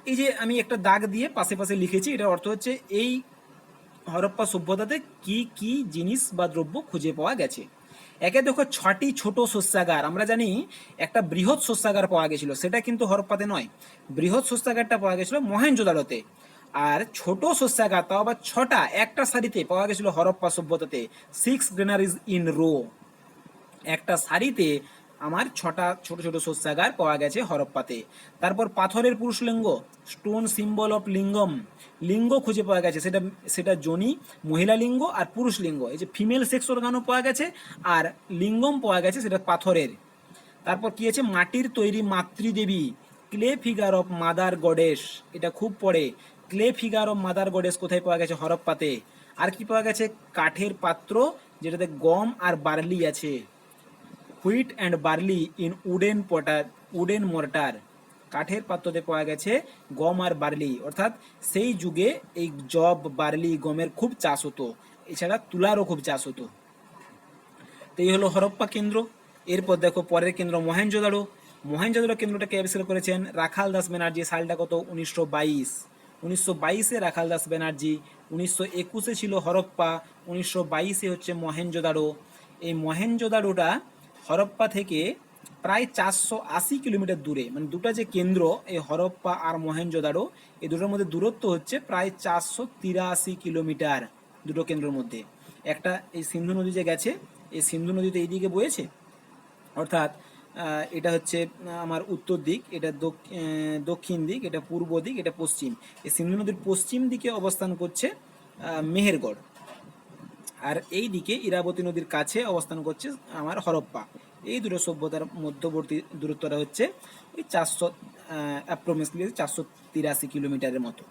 এই যে আমি একটা দাগ দিয়ে পাশে পাশে লিখেছি, এটার অর্থ হচ্ছে এই হরপ্পা সভ্যতাতে কি কি জিনিস বা দ্রব্য খুঁজে পাওয়া গেছে। একে দেখো 6টি ছোট শস্যাগার। আমরা জানি একটা বৃহৎ শস্যাগার পাওয়া গেছিল, সেটা কিন্তু হরপ্পাতে নয়। বৃহৎ শস্যাগারটা পাওয়া গেছিল মহেঞ্জোদাড়োতে। আর ছোট শস্যাগার, তাও আবার 6টা একটা সারিতে পাওয়া গেছিল হরপ্পা সভ্যতাতে। 6 গ্রেনারিজ ইন রো, একটা সারিতে আমার 6টা ছোট ছোট শস্যাগার পাওয়া গেছে হরপ্পাতে। তারপর পাথরের পুরুষলিঙ্গ, স্টোন সিম্বল অফ লিঙ্গম, লিঙ্গ খুঁজে পাওয়া গেছে, সেটা যোনি, মহিলা লিঙ্গ আর পুরুষ লিঙ্গ, এই যে ফিমেল সেক্স অর্গানও পাওয়া গেছে, আর লিঙ্গম পাওয়া গেছে সেটা পাথরের। তারপর কি আছে, মাটির তৈরি মাতৃদেবী, clay figure of mother goddess, এটা খুব পড়ে। Clay figure of mother goddess কোথায় পাওয়া গেছে, হরপ্পাতে। আর কি পাওয়া গেছে, কাঠের পাত্র যেটাতে গম আর বার্লি আছে, wheat and barley in wooden mortar, কাঠের পাত্রতে পাওয়া গেছে গম আর বার্লি, অর্থাৎ সেই যুগে এই জব, বার্লি, গমের খুব চাষ হতো। এছাড়া তুলারও খুব চাষ হতো। তো এই হলো হরপ্পা কেন্দ্র। এরপর দেখো পরের কেন্দ্র মহেঞ্জোদাড়ো। মহেঞ্জোদাড়ো কেন্দ্রটাকে আবিষ্কার করেছেন রাখাল দাস ব্যানার্জি। সালটা কত? 1922। 1922-এ রাখাল দাস ব্যানার্জি। 1921-এ ছিল হরপ্পা। 1922-এ হচ্ছে মহেঞ্জোদাড়ো। এই মহেঞ্জোদাড়োটা হরপ্পা থেকে প্রায় 480 কিলোমিটার দূরে। মানে দুটা যে কেন্দ্র, এই হরপ্পা আর মহেঞ্জোদাড়ো, এই দুটোর মধ্যে দূরত্ব হচ্ছে প্রায় 483 কিলোমিটার দুটো কেন্দ্রের মধ্যে। একটা এই সিন্ধু নদী যে গেছে, এই সিন্ধু নদী তো এইদিকে বয়েছে, অর্থাৎ এটা হচ্ছে আমার উত্তর দিক, এটা দক্ষিণ দিক, এটা পূর্ব দিক, এটা পশ্চিম। এই সিন্ধু নদীর পশ্চিম দিকে অবস্থান করছে মেহেরগড়, আর এই দিকে ইরাবতী নদীর কাছে অবস্থান করছে আমার হরপ্পা। এই দুটো সভ্যতার মধ্যবর্তী দূরত্বটা হচ্ছে ওই 483 কিলোমিটারের মতো।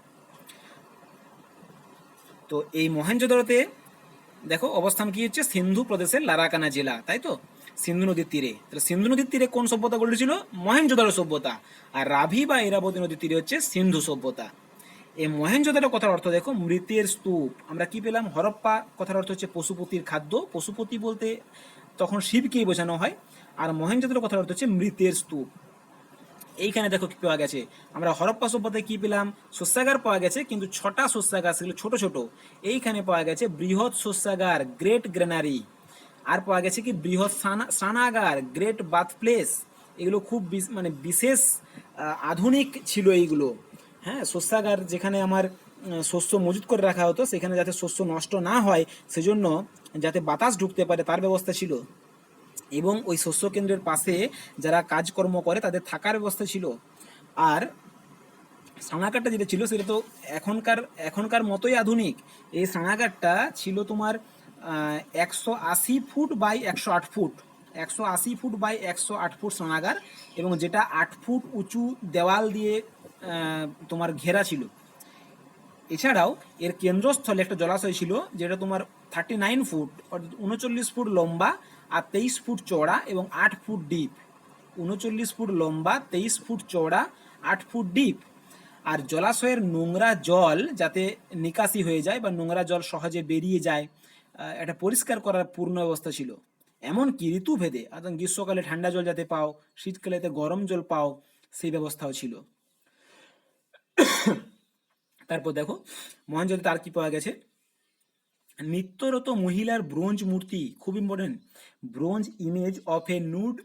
তো এই মহেঞ্জোদারোতে দেখো অবস্থান কি হচ্ছে, সিন্ধু প্রদেশের লারাকানা জেলা, তাই তো, সিন্ধু নদীর তীরে। তাহলে সিন্ধু নদীর তীরে কোন সভ্যতা গড়ে উঠেছিল? মহেঞ্জোদারো সভ্যতা। আর রাভি বা ইরাবতী নদীর তীরে হচ্ছে সিন্ধু সভ্যতা। এই মহেঞ্জোদারো কথার অর্থ দেখো মৃতের স্তূপ। আমরা কি পেলাম? হরপ্পা কথার অর্থ হচ্ছে পশুপতির খাদ্য। পশুপতি বলতে তখন শিবকেই বোঝানো হয়। আর মহেঞ্জোদারো কথার অর্থ হচ্ছে মৃতের স্তূপ। এইখানে দেখো কি পাওয়া গেছে, আমরা হরপ্পা সভ্যতায় কি পেলাম? শস্যাগার পাওয়া গেছে, কিন্তু 6টা শস্যাগার, সেগুলো ছোট ছোট। এইখানে পাওয়া গেছে বৃহৎ শস্যাগার, গ্রেট গ্রেনারি। আর পাওয়া গেছে কি বৃহৎ স্নানাগার, গ্রেট বাথ প্লেস। এগুলো খুব মানে বিশেষ আধুনিক ছিল এইগুলো। হ্যাঁ, শস্যাগার যেখানে আমার শস্য মজুত করে রাখা হতো, সেখানে যাতে শস্য নষ্ট না হয় সেজন্য যাতে বাতাস ঢুকতে পারে তার ব্যবস্থা ছিল। এবং ওই শস্য কেন্দ্রের পাশে যারা কাজকর্ম করে তাদের থাকার ব্যবস্থা ছিল। আর স্নানাগারটা যেটা ছিল সেটা তো এখনকার এখনকার মতোই আধুনিক। এই স্নানাগারটা ছিল তোমার 180 feet by 108 feet, 180 feet by 108 feet স্নানাগার, এবং যেটা 8 ফুট উঁচু দেওয়াল দিয়ে তোমার ঘেরা ছিল। এছাড়াও এর কেন্দ্রস্থলে একটা জলাশয় ছিল, যেটা তোমার 39 ফুট, অর্থাৎ 39 ফুট লম্বা আর 23 ফুট চওড়া এবং 8 ফুট ডিপ। 39 ফুট লম্বা, 23 ফুট চওড়া, 8 ফুট ডিপ। আর জলাশয়ের নোংরা জল যাতে নিকাশি হয়ে যায় বা নোংরা জল সহজে বেরিয়ে যায়, এটা পরিষ্কার করার পূর্ণ ব্যবস্থা ছিল। এমনকি ঋতুভেদে, অর্থাৎ গ্রীষ্মকালে ঠান্ডা জল যাতে পাও, শীতকালেতে গরম জল পাও, সেই ব্যবস্থাও ছিল। তারপর দেখো মহেঞ্জোদারোতে তার কি পাওয়া গেছে, নৃত্যরত মহিলার ব্রোঞ্জ মূর্তি, খুব important, bronze image of A nude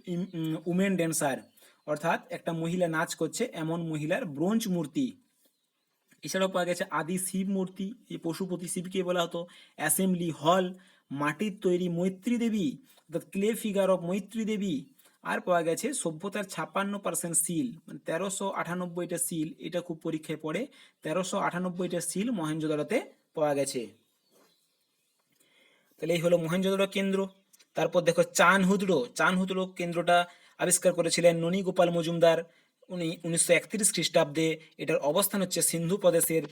women dancer, অর্থাৎ একটা মহিলা নাচ করছে এমন মহিলার ব্রোঞ্জ মূর্তি। এছাড়াও পাওয়া গেছে আদি শিব মূর্তি, এই পশুপতি শিবকে বলা হতো। অ্যাসেম্বলি হল, মাটির তৈরি মৈত্রী দেবী, অর্থাৎ ক্লে ফিগার অফ মৈত্রী দেবী। আর পাওয়া গেছে সভ্যতার 56% সিল, মানে 1398টা সিল, এটা খুব পরীক্ষায় পড়ে। 1398টা সিল মহেঞ্জোদারোতে পাওয়া গেছে। তাহলে এই হলো মহেঞ্জোদারো কেন্দ্র। তারপর দেখো চানহুদড়ো। চানহুদড়ো কেন্দ্রটা আবিষ্কার করেছিলেন ননী গোপাল মজুমদার, উনি 1931 খ্রিস্টাব্দে। এটার অবস্থান হচ্ছে সিন্ধু প্রদেশের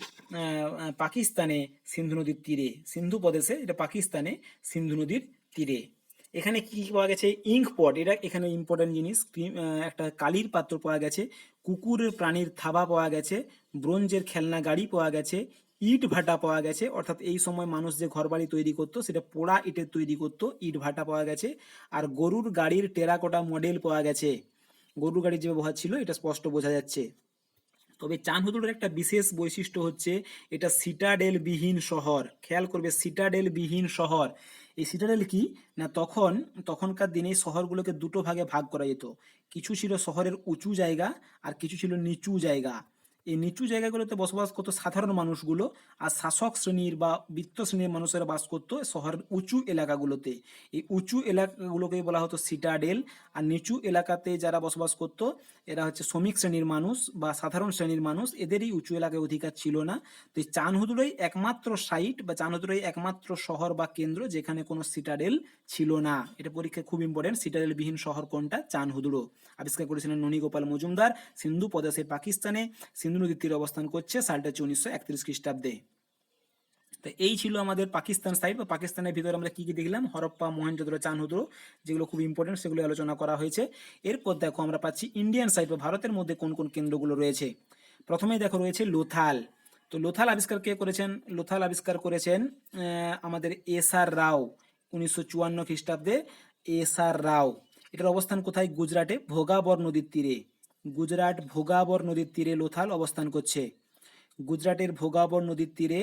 পাকিস্তানে, সিন্ধু নদীর তীরে। সিন্ধু প্রদেশে, এটা পাকিস্তানে সিন্ধু নদীর তীরে। এখানে কি পাওয়া গেছে? ইঙ্ক পট, এটা এখানে ইম্পর্টেন্ট জিনিস। একটা কালির পাত্র পাওয়া গেছে, কুকুরের প্রাণীর থাবা পাওয়া গেছে, ব্রোঞ্জের খেলনা গাড়ি পাওয়া গেছে, ইট ভাটা পাওয়া গেছে, অর্থাৎ এই সময় মানুষ যে ঘরবাড়ি তৈরি করতো সেটা পোড়া ইটের তৈরি করতো, ইট ভাটা পাওয়া গেছে। আর গরুর গাড়ির টেরাকোটা মডেল পাওয়া গেছে। গরুর গাড়ির যে ব্যবহার ছিল এটা স্পষ্ট বোঝা যাচ্ছে। তবে চানহুদুরের একটা বিশেষ বৈশিষ্ট্য হচ্ছে এটা সিটাডেল বিহীন শহর। খেয়াল করবে, সিটাডেল বিহীন শহর। এই সিটাডেল কি না, তখনকার দিনে শহরগুলোকে দুটো ভাগে ভাগ করা যেত। কিছু ছিল শহরের উঁচু জায়গা, আর কিছু ছিল নিচু জায়গা। এই নিচু জায়গাগুলোতে বসবাস করতো সাধারণ মানুষগুলো, আর শাসক শ্রেণীর বা বিত্ত শ্রেণীর মানুষেরা বাস করতো শহরের উঁচু এলাকাগুলোতে। এই উঁচু এলাকাগুলোকেই বলা হতো সিটাডেল। আর নিচু এলাকাতে যারা বসবাস করতো এরা হচ্ছে শ্রমিক শ্রেণীর মানুষ বা সাধারণ শ্রেণীর মানুষ, এদেরই উঁচু এলাকায় অধিকার ছিল না। তো এই চানহুদুরই একমাত্র সাইট বা চানহুদুরই একমাত্র শহর বা কেন্দ্র যেখানে কোনো সিটাডেল ছিল না। এটা পরীক্ষায় খুব ইম্পর্টেন্ট। সিটাডেল বিহীন শহর কোনটা? চানহুদুরো। আবিষ্কার করেছিলেন ননী গোপাল মজুমদার, সিন্ধু প্রদেশের পাকিস্তানে, সিন্ধু নদীর তীরে অবস্থান করছে, সালটা হচ্ছে 1931 খ্রিস্টাব্দে। তো এই ছিল আমাদের পাকিস্তান সাইড বা পাকিস্তানের ভিতরে আমরা কি কি দেখলাম, হরপ্পা, মহেঞ্জোদারো, চানহুদুরো, যেগুলো খুব ইম্পর্টেন্ট সেগুলো আলোচনা করা হয়েছে। এরপর দেখো আমরা পাচ্ছি ইন্ডিয়ান সাইড বা ভারতের মধ্যে কোন কোন কেন্দ্রগুলো রয়েছে। প্রথমেই দেখো রয়েছে লোথাল। তো লোথাল আবিষ্কার কে করেছেন? লোথাল আবিষ্কার করেছেন আমাদের এস আর রাও 1954 খ্রিস্টাব্দে। এস আর রাও। এটার অবস্থান কোথায়? গুজরাটে ভোগাবর নদীর তীরে। গুজরাট ভোগাবর নদীর তীরে লোথাল অবস্থান করছে। গুজরাটের ভোগাবর নদীর তীরে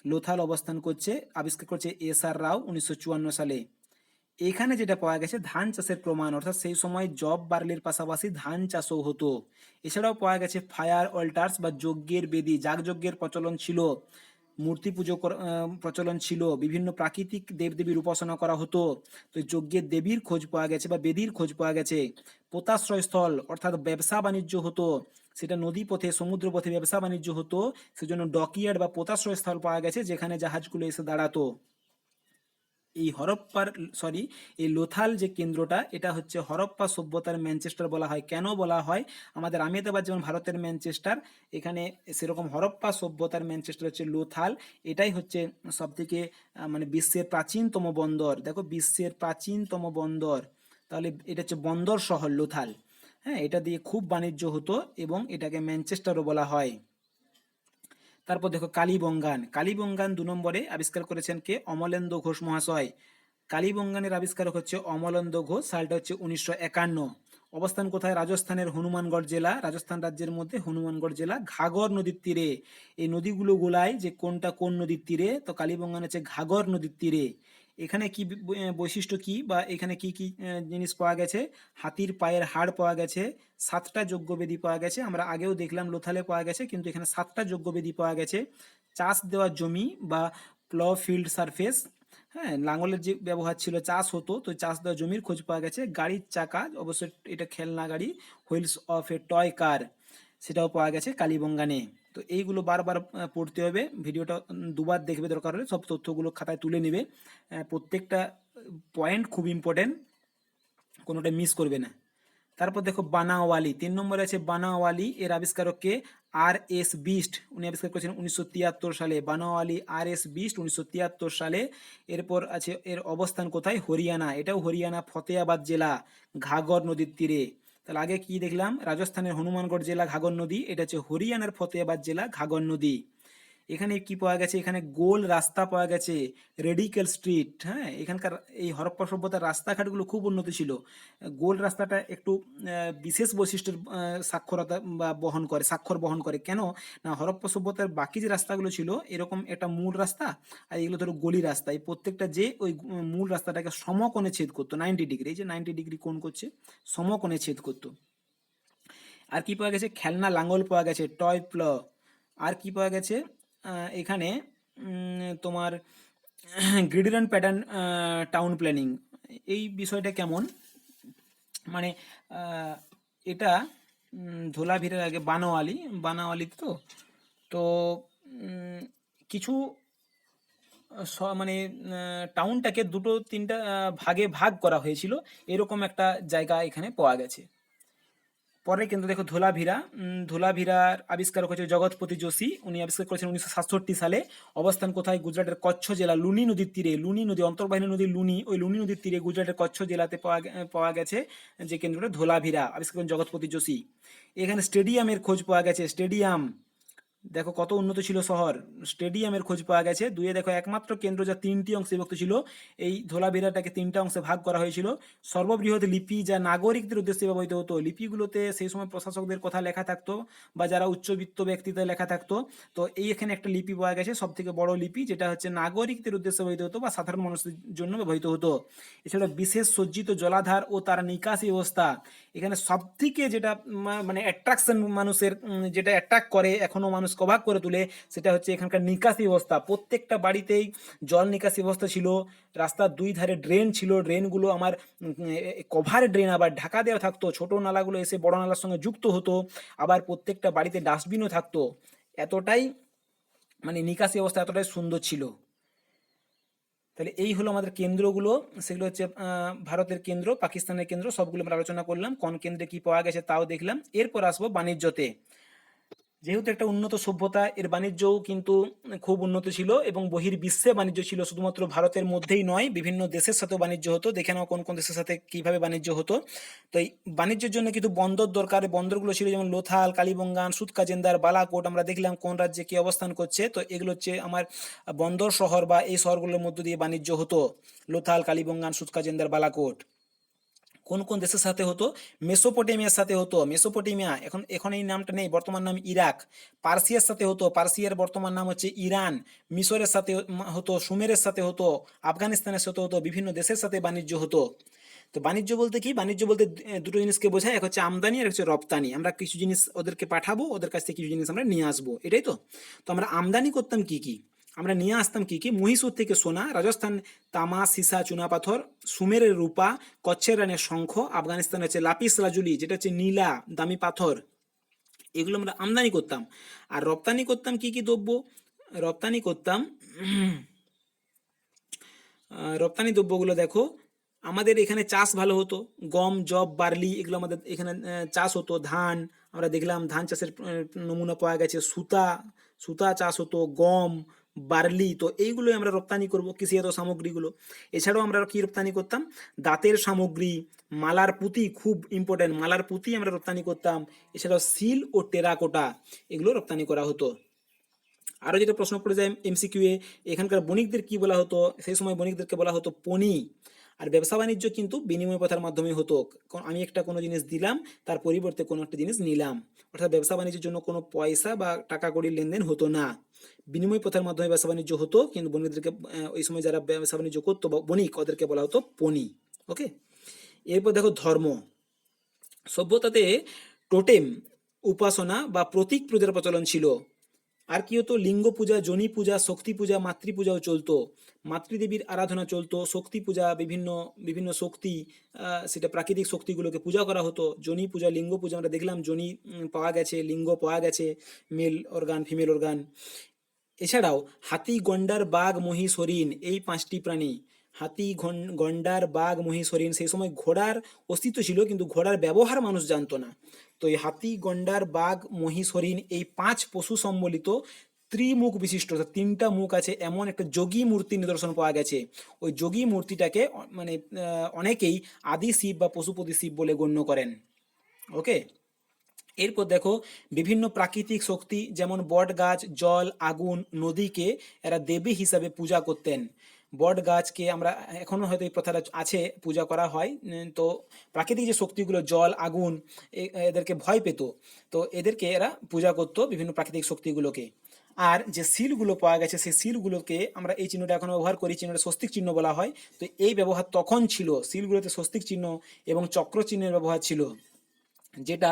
লোথাল অবস্থান করছে। আবিষ্কার করছে এস আর রাও 1954 সালে। এখানে যেটা পাওয়া গেছে ধান চাষের প্রমাণ, অর্থাৎ সেই সময় জব বার্লির পাশাপাশি ধান চাষও হতো। এছাড়াও পাওয়া গেছে ফায়ার অল্টার্স বা যজ্ঞের বেদি, যাগযজ্ঞের প্রচলন ছিল, মূর্তি পুজো প্রচলন ছিল, বিভিন্ন প্রাকৃতিক দেবদেবীর উপাসনা করা হতো। তো যজ্ঞের দেবীর খোঁজ পাওয়া গেছে বা বেদির খোঁজ পাওয়া গেছে। পোতাশ্রয়স্থল অর্থাৎ ব্যবসা বাণিজ্য হতো, সেটা নদী পথে সমুদ্র পথে ব্যবসা বাণিজ্য হতো, সেজন্য ডকইয়ার্ড বা পোতাশ্রয়স্থল পাওয়া গেছে যেখানে জাহাজগুলো এসে দাঁড়াতো। এই হরপ্পার সরি এই লোথাল যে কেন্দ্রটা, এটা হচ্ছে হরপ্পা সভ্যতার ম্যানচেস্টার বলা হয়। কেন বলা হয়? আমাদের আমেদাবাদ যেমন ভারতের ম্যানচেস্টার, এখানে সেরকম হরপ্পা সভ্যতার ম্যানচেস্টার হচ্ছে লোথাল। এটাই হচ্ছে সব থেকে মানে বিশ্বের প্রাচীনতম বন্দর। দেখো, বিশ্বের প্রাচীনতম বন্দর, তাহলে এটা হচ্ছে বন্দর শহর লোথাল। হ্যাঁ, এটা দিয়ে খুব বাণিজ্য হতো এবং এটাকে ম্যানচেস্টারও বলা হয়। তারপর দেখো কালীবঙ্গান। কালীবঙ্গান 2 নম্বরে আবিষ্কার করেছেন কে? অমলেন্দু ঘোষ মহাশয়। কালীবঙ্গানের আবিষ্কারক হচ্ছে অমলেন্দু ঘোষ। সালটা হচ্ছে 1951। অবস্থান কোথায়? রাজস্থানের হনুমানগড় জেলা, রাজস্থান রাজ্যের মধ্যে হনুমানগড় জেলা, ঘাঘর নদীর তীরে। এই নদীগুলো গোলায় যে কোনটা কোন নদীর তীরে, তো কালীবঙ্গান হচ্ছে ঘাঘর নদীর তীরে। এখানে কি বৈশিষ্ট্য কি বা এখানে কি কি জিনিস পাওয়া গেছে? হাতির পায়ের হাড় পাওয়া গেছে, 7টা যজ্ঞবেদী পাওয়া গেছে। আমরা আগেও দেখলাম লোথালে পাওয়া গেছে, কিন্তু এখানে 7টা যজ্ঞবেদী পাওয়া গেছে। চাষ দেওয়া জমি বা প্ল ফিল্ড সারফেস, হ্যাঁ, লাঙলের যে ব্যবহার ছিল, চাষ হতো, তো চাষ দেওয়া জমির খোঁজ পাওয়া গেছে। গাড়ির চাকা, অবশ্যই এটা খেলনা গাড়ি, wheels of a toy car, সেটাও পাওয়া গেছে কালীবঙ্গানে। তো এইগুলো বারবার পড়তে হবে, ভিডিওটা দুবার দেখবে, দরকার হলে সব তথ্যগুলো খাতায় তুলে নেবে। প্রত্যেকটা পয়েন্ট খুব ইম্পর্টেন্ট, কোনোটা মিস করবে না। তারপর দেখো বানাওয়ালি, 3 নম্বরে আছে বানাওয়ালি। এর আবিষ্কারককে আর এস বিস্ট, উনি আবিষ্কার করেছেন 1973 সালে। বানাওয়ালি আর এস বিস্ট 1973 সালে। এরপর আছে এর অবস্থান কোথায়? হরিয়ানা, এটাও হরিয়ানা ফতেহাবাদ জেলা, ঘাঘর নদীর তীরে। তাহলে আগে কি দেখলাম? রাজস্থানের হনুমানগড় জেলা ঘাঘর নদী, এটা হচ্ছে হরিয়ানার ফতেহাবাদ জেলা ঘাঘর নদী। এখানে কি পাওয়া গেছে? এখানে গোল রাস্তা পাওয়া গেছে, রেডিকেল স্ট্রিট। হ্যাঁ, এখানকার এই হরপ্পা সভ্যতার রাস্তাঘাটগুলো খুব উন্নত ছিল। গোল রাস্তাটা একটু বিশেষ বৈশিষ্ট্যের সাক্ষরতা বা বহন করে, স্বাক্ষর বহন করে। কেন না, হরপ্পা সভ্যতার বাকি যে রাস্তাগুলো ছিল এরকম একটা মূল রাস্তা, আর এগুলো ধরো গলি রাস্তা। এই প্রত্যেকটা যে ওই মূল রাস্তাটাকে সমকোণে ছেদ করতো, 90 ডিগ্রি, এই যে 90 ডিগ্রি কোণ করছে, সমকোণে ছেদ করতো। আর কি পাওয়া গেছে? খেলনা লাঙ্গল পাওয়া গেছে, টয় প্ল। আর কি পাওয়া গেছে এখানে? তোমার গ্রিডিরান প্যাটার্ন টাউন প্ল্যানিং, এই বিষয়টা কেমন? মানে আহ, এটা ধোলাভিরার আগে বানাওয়ালি, বানাওয়ালি তো তো উম, কিছু মানে টাউনটাকে দুটো তিনটা ভাগে ভাগ করা হয়েছিল, এরকম একটা জায়গা এখানে পাওয়া গেছে। পরে কিন্তু দেখো ধোলাভিরা, ধোলাভিরার আবিষ্কারক হচ্ছে জগৎপতি যোশী, উনি আবিষ্কার করেছেন 1967 সালে। অবস্থান কোথায়? গুজরাটের কচ্ছ জেলা, লুনি নদীর তীরে। লুনি নদী, অন্তর্বাহিনী নদী লুনি, ওই লুনি নদীর তীরে গুজরাটের কচ্ছ জেলাতে পাওয়া গেছে যে কেন্দ্রটা ধোলাভিরা, আবিষ্কার করেন জগৎপতি যোশী। এখানে স্টেডিয়ামের খোঁজ পাওয়া গেছে, স্টেডিয়াম, দেখো কত উন্নত ছিল শহর। স্টেডিয়ামের খোঁজ পাওয়া গেছে। দুইয়ে দেখো একমাত্র কেন্দ্র যা 3টি অংশে বিভক্ত ছিল, এই ধোলাভিরাটাকে 3টা অংশে ভাগ করা হয়েছিল। সর্ববৃহৎ লিপি যা নাগরিকদের উদ্দেশ্যে ব্যবহৃত হতো, লিপিগুলোতে সেই সময় প্রশাসকদের কথা লেখা থাকতো বা যারা উচ্চবিত্ত ব্যক্তিদের লেখা থাকতো। তো এই এখানে একটা লিপি পাওয়া গেছে, সব থেকে বড় লিপি, যেটা হচ্ছে নাগরিকদের উদ্দেশ্যে ব্যবহৃত হতো বা সাধারণ মানুষের জন্য ব্যবহৃত হতো। এছাড়া বিশেষ সজ্জিত জলাধার ও তার নিকাশি ব্যবস্থা, এখানে সব থেকে যেটা মানে অ্যাট্রাকশন মানুষের, যেটা অ্যাট্রাক্ট করে, এখনো মানুষ অবাক করে তোলে, সেটা হচ্ছে এখানকার নিকাশি ব্যবস্থা। প্রত্যেকটা বাড়িতেই জল নিকাশি ব্যবস্থা ছিল, রাস্তার দুই ধারে ড্রেন ছিল, ড্রেনগুলো আমার কভার ড্রেন, আবার ঢাকা দেওয়া থাকতো, ছোট নালাগুলো এসে বড় নালার সঙ্গে যুক্ত হতো, আবার প্রত্যেকটা বাড়িতে ডাস্টবিনও থাকতো। এতটাই মানে নিকাশি ব্যবস্থা এতটাই সুন্দর ছিল। তাহলে এই হলো আমাদের কেন্দ্রগুলো, সেগুলো হচ্ছে ভারতের কেন্দ্র, পাকিস্তানের কেন্দ্র, সবগুলো আমরা আলোচনা করলাম। কোন কেন্দ্রে কি পাওয়া গেছে তাও দেখলাম। এরপর আসবো বাণিজ্যতে। যেহেতু একটা উন্নত সভ্যতা, এর বাণিজ্যও কিন্তু খুব উন্নত ছিল এবং বহির্বিশ্বে বাণিজ্য ছিল, শুধুমাত্র ভারতের মধ্যেই নয়, বিভিন্ন দেশের সাথেও বাণিজ্য হতো। দেখে নাও কোন কোন দেশের সাথে কিভাবে বাণিজ্য হতো। তো এই বাণিজ্যের জন্য কিন্তু বন্দর দরকার। বন্দরগুলো ছিল যেমন লোথাল, কালীবঙ্গান, সুতকাজেন্দার, বালাকোট। আমরা দেখলাম কোন রাজ্যে কি অবস্থান করছে। তো এগুলো হচ্ছে আমার বন্দর শহর বা এই শহরগুলোর মধ্য দিয়ে বাণিজ্য হতো, লোথাল, কালীবঙ্গান, সুতকাজেন্দার, বালাকোট। কোন কোন দেশের সাথে হতো? মেসোপটেমিয়ার সাথে হতো। মেসোপটেমিয়া এখন এখন এই নামটা নেই, বর্তমান নাম ইরাক। পার্সিয়ার সাথে হতো, পার্সিয়ার বর্তমান নাম হচ্ছে ইরান। মিশরের সাথে হতো, সুমেরের সাথে হতো, আফগানিস্তানের সাথে হতো, বিভিন্ন দেশের সাথে বাণিজ্য হতো। তো বাণিজ্য বলতে কি? বাণিজ্য বলতে দুটো জিনিসকে বোঝায়, এক হচ্ছে আমদানি আর হচ্ছে রপ্তানি। আমরা কিছু জিনিস ওদেরকে পাঠাবো, ওদের কাছ থেকে কিছু জিনিস আমরা নিয়ে আসবো, এটাই তো। তো আমরা আমদানি করতাম কি কি, আমরা নিয়ে আসতাম কি কি? মহীশূর থেকে সোনা, রাজস্থান তামা সীসা চুনাপাথর, সুমেরের রূপা, কচ্ছের রানের শঙ্খ, আফগানিস্তান হচ্ছে লাপিস লাজুলি যেটা হচ্ছে নীলা দামি পাথর, এগুলো আমরা আমদানি করতাম। আর রপ্তানি করতাম কি কি দ্রব্য? রপ্তানি করতাম রপ্তানি দ্রব্যগুলো দেখো, আমাদের এখানে চাষ ভালো হতো, গম জব বার্লি এগুলো আমাদের এখানে চাষ হতো। ধান আমরা দেখলাম, ধান চাষের নমুনা পাওয়া গেছে। সুতা, সুতা চাষ হতো, গম বার্লি, তো এইগুলোই আমরা রপ্তানি করব, কৃষিজাত সামগ্রীগুলো। এছাড়াও আমরা কি রপ্তানি করতাম? দাঁতের সামগ্রী, মালার পুঁতি, খুব ইম্পর্টেন্ট, মালার পুঁতি আমরা রপ্তানি করতাম। এছাড়াও সিল ও টেরাকোটা এগুলো রপ্তানি করা হতো। আরও যেটা প্রশ্ন পড়ে যায় এমসিকিউ এ, এখানকার বণিকদের কি বলা হতো? সেই সময় বণিকদেরকে বলা হতো পণি। আর ব্যবসা বাণিজ্য কিন্তু বিনিময় প্রথার মাধ্যমে হতো। আমি একটা কোনো জিনিস দিলাম, তার পরিবর্তে কোনো একটা জিনিস নিলাম, অর্থাৎ ব্যবসা বাণিজ্যের জন্য কোনো পয়সা বা টাকা কড়ির লেনদেন হতো না। বিনিময় প্রথার মাধ্যমে ব্যবসা বাণিজ্য হতো, কিন্তু বণিকদেরকে ওই সময় যারা ব্যবসা বাণিজ্য করতো বা বণিক, ওদেরকে বলা হতো পণি। ওকে, এরপর দেখো ধর্ম। সভ্যতাতে টোটেম উপাসনা বা প্রতীক পূজার প্রচলন ছিল। আর কি হতো? লিঙ্গ পূজা, জনি পূজা, শক্তি পূজা, মাতৃ পূজাও চলতো। মাতৃদেবীর আরাধনা চলতো, শক্তি পূজা, বিভিন্ন বিভিন্ন শক্তি, সেটা প্রাকৃতিক শক্তিগুলোকে পূজা করা হতো। জনি পূজা, লিঙ্গ পূজা আমরা দেখলাম, জনি পাওয়া গেছে, লিঙ্গ পাওয়া গেছে, মেল অর্গান ফিমেল অর্গান। এছাড়াও হাতি, গন্ডার, বাঘ, মহিষ, হরিণ, এই পাঁচটি প্রাণী, হাতি, গন্ডার, বাঘ, মহিষ, হরিণ, সেই সময় ঘোড়ার অস্তিত্ব ছিল কিন্তু ঘোড়ার ব্যবহার মানুষ জানতো না। তো এই হাতি, গন্ডার, বাঘ, মহিষ, হরিণ এই পাঁচ পশু সম্বলিত ত্রিমুখ বিশিষ্ট, অর্থাৎ তিনটা মুখ আছে এমন একটা যোগী মূর্তি নিদর্শন পাওয়া গেছে। ওই যোগী মূর্তিটাকে মানে অনেকেই আদি শিব বা পশুপতি শিব বলে গণ্য করেন। ওকে, এরপর দেখো বিভিন্ন প্রাকৃতিক শক্তি, যেমন বট গাছ, জল, আগুন, নদীকে এরা দেবী হিসাবে পূজা করতেন। বট গাছকে আমরা এখনো হয়তো এই প্রথাটা আছে, পূজা করা হয়। তো প্রাকৃতিক যে শক্তিগুলো, জল, আগুন, এদেরকে ভয় পেত, তো এদেরকে এরা পূজা করতো, বিভিন্ন প্রাকৃতিক শক্তিগুলোকে। আর যে সিলগুলো পাওয়া গেছে, সেই সিলগুলোকে আমরা এই চিহ্নটা এখন ব্যবহার করি, চিহ্নটা স্বস্তিক চিহ্ন বলা হয়। তো এই ব্যবহার তখন ছিল, সিলগুলোতে স্বস্তিক চিহ্ন এবং চক্র চিহ্নের ব্যবহার ছিল, যেটা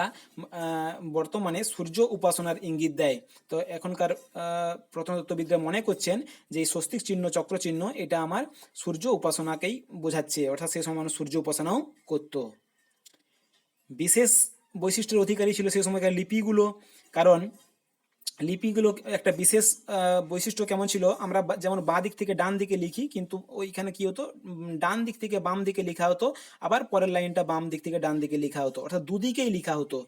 বর্তমানে সূর্য উপাসনার ইঙ্গিত দেয়। তো এখনকার প্রত্নতত্ত্ববিদরা মনে করছেন যে এই স্বস্তিক চিহ্ন, চক্র চিহ্ন, এটা আমার সূর্য উপাসনাকেই বোঝাচ্ছে, অর্থাৎ সে সময় মানুষ সূর্য উপাসনাও করত। বিশেষ বৈশিষ্ট্যের অধিকারী ছিল সেই সময়কার লিপিগুলো, কারণ লিপিগুলো একটা বিশেষ বৈশিষ্ট্য কেমন ছিল? আমরা যেমন বাঁ দিক থেকে ডান দিকে লিখি, কিন্তু ওইখানে কি হতো? ডান দিক থেকে বাম দিকে লেখা হতো, আবার পরের লাইনটা বাম দিক থেকে ডান দিকে লেখা হতো, অর্থাৎ দুদিকেই লেখা হতো।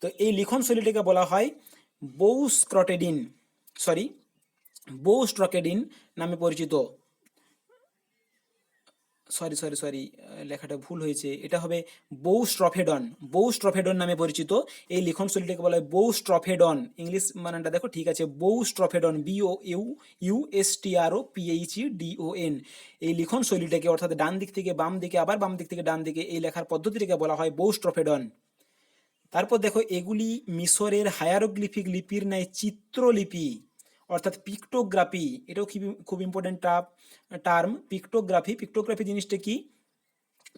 তো এই লিখন শৈলীটাকে বলা হয় বৌস্ক্রটেডিন, সরি বৌস্ট্রকেডিন নামে পরিচিত। সরি সরি সরি লেখাটা ভুল হয়েছে, এটা হবে বৌস্ট্রফেডন, বৌস্ট্রফেডন নামে পরিচিত। এই লিখন শৈলীটাকে বলা হয় বৌস্ট্রফেডন। ইংলিশ মানানটা দেখো ঠিক আছে, বৌস্ট্রফেডন, BOUSTROPHEDON। এই লিখন শৈলীটাকে, অর্থাৎ ডান দিক থেকে বাম দিকে আবার বাম দিক থেকে ডান দিকে এই লেখার পদ্ধতিটাকে বলা হয় বৌস্ট্রফেডন। তারপর দেখো, এগুলি মিশরের হায়ারোগ্লিফিক লিপির ন্যায় চিত্রলিপি, অর্থাৎ পিক্টোগ্রাফি, এটাও খুব খুব ইম্পর্টেন্ট টার্ম। পিক্টোগ্রাফি, পিক্টোগ্রাফি জিনিসটা কি?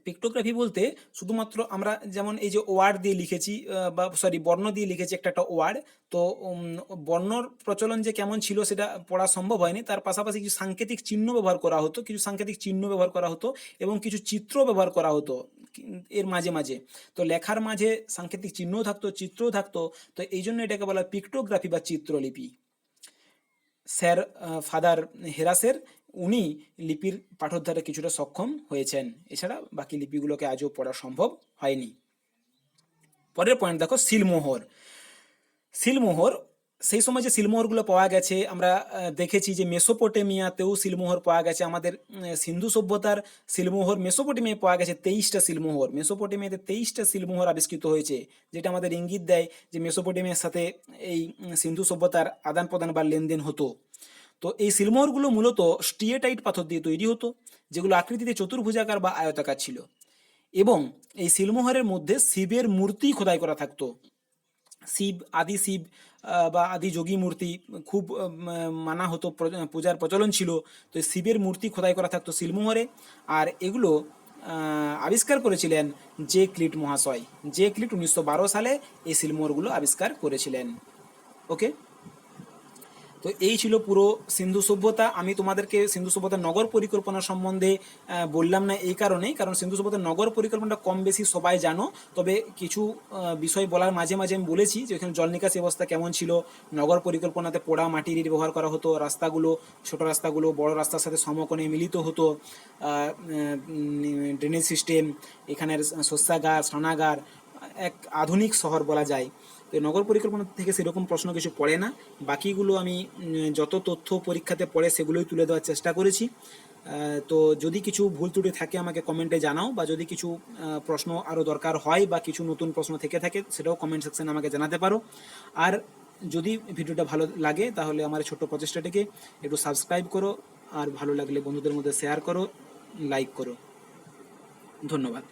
পিক্টোগ্রাফি বলতে শুধুমাত্র আমরা যেমন এই যে ওয়ার্ড দিয়ে লিখেছি, বা সরি বর্ণ দিয়ে লিখেছি একটা একটা ওয়ার্ড, তো বর্ণর প্রচলন যে কেমন ছিল সেটা পড়া সম্ভব হয়নি, তার পাশাপাশি কিছু সাংকেতিক চিহ্ন ব্যবহার করা হতো, কিছু সাংকেতিক চিহ্ন ব্যবহার করা হতো এবং কিছু চিত্র ব্যবহার করা হতো এর মাঝে মাঝে। তো লেখার মাঝে সাংকেতিক চিহ্নও থাকতো, চিত্রও থাকতো, তো এই জন্য এটাকে বলা হয় পিক্টোগ্রাফি বা চিত্রলিপি। স্যার ফাদার হেরাসের, উনি লিপির পাঠোদ্ধারে কিছুটা সক্ষম হয়েছেন, এছাড়া বাকি লিপিগুলোকে আজও পড়া সম্ভব হয়নি। পরের পয়েন্ট দেখো, সিলমোহর। সিলমোহর, সেই সময় যে সিলমোহরগুলো পাওয়া গেছে, আমরা দেখেছি যে মেসোপটেমিয়াতেও সিলমোহর পাওয়া গেছে। আমাদের সিন্ধু সভ্যতার সিলমোহর মেসোপটেমিয়ায় পাওয়া গেছে 23টা সিলমোহর। মেসোপটেমিয়াতে 23টা সিলমোহর আবিষ্কৃত হয়েছে, যেটা আমাদের ইঙ্গিত দেয় যে মেসোপটেমিয়ার সাথে এই সিন্ধু সভ্যতার আদান প্রদান বা লেনদেন হতো। তো এই সিলমোহরগুলো মূলত স্টিয়েটাইট পাথর দিয়ে তৈরি হতো, যেগুলো আকৃতিতে চতুর্ভুজাকার বা আয়তাকার ছিল। এবং এই সিলমোহরের মধ্যে শিবের মূর্তি খোদাই করা থাকতো। শিব বা আদি যোগী মূর্তি খুব মানা হতো, পূজার প্রচলন ছিল। তো এই শিবের মূর্তি খোদাই করা থাকতো সিলমোহরে। আর এগুলো আবিষ্কার করেছিলেন জে ক্লিট মহাশয়। জে ক্লিট 1912 সালে এই সিলমোহরগুলো আবিষ্কার করেছিলেন। ওকে, তো এই ছিল পুরো সিন্ধু সভ্যতা। আমি তোমাদেরকে সিন্ধু সভ্যতার নগর পরিকল্পনা সম্বন্ধে বললাম না এই কারণেই, কারণ সিন্ধু সভ্যতার নগর পরিকল্পনাটা কম বেশি সবাই জানো। তবে কিছু বিষয় বলার মাঝে মাঝে আমি বলেছি যে এখানে জল নিকাশি ব্যবস্থা কেমন ছিল, নগর পরিকল্পনাতে পোড়া মাটির ইট ব্যবহার করা হতো, রাস্তাগুলো ছোট রাস্তাগুলো বড় রাস্তার সাথে সমকোণে মিলিত হতো, ড্রেনেজ সিস্টেম, এখানের শস্যাগার, স্নানাগার, এক আধুনিক শহর বলা যায়। তো নগর পরিকল্পনা থেকে সেরকম প্রশ্ন কিছু পড়ে না। বাকিগুলো আমি যত তথ্য পরীক্ষাতে পড়ে সেগুলোই তুলে দেওয়ার চেষ্টা করেছি। তো যদি কিছু ভুল ত্রুটি থাকে আমাকে কমেন্টে জানাও, বা যদি কিছু প্রশ্ন আরও দরকার হয় বা কিছু নতুন প্রশ্ন থেকে থাকে সেটাও কমেন্ট সেকশনে আমাকে জানাতে পারো। আর যদি ভিডিওটা ভালো লাগে তাহলে আমার ছোট্ট প্রচেষ্টাটিকে একটু সাবস্ক্রাইব করো, আর ভালো লাগলে বন্ধুদের মধ্যে শেয়ার করো, লাইক করো। ধন্যবাদ।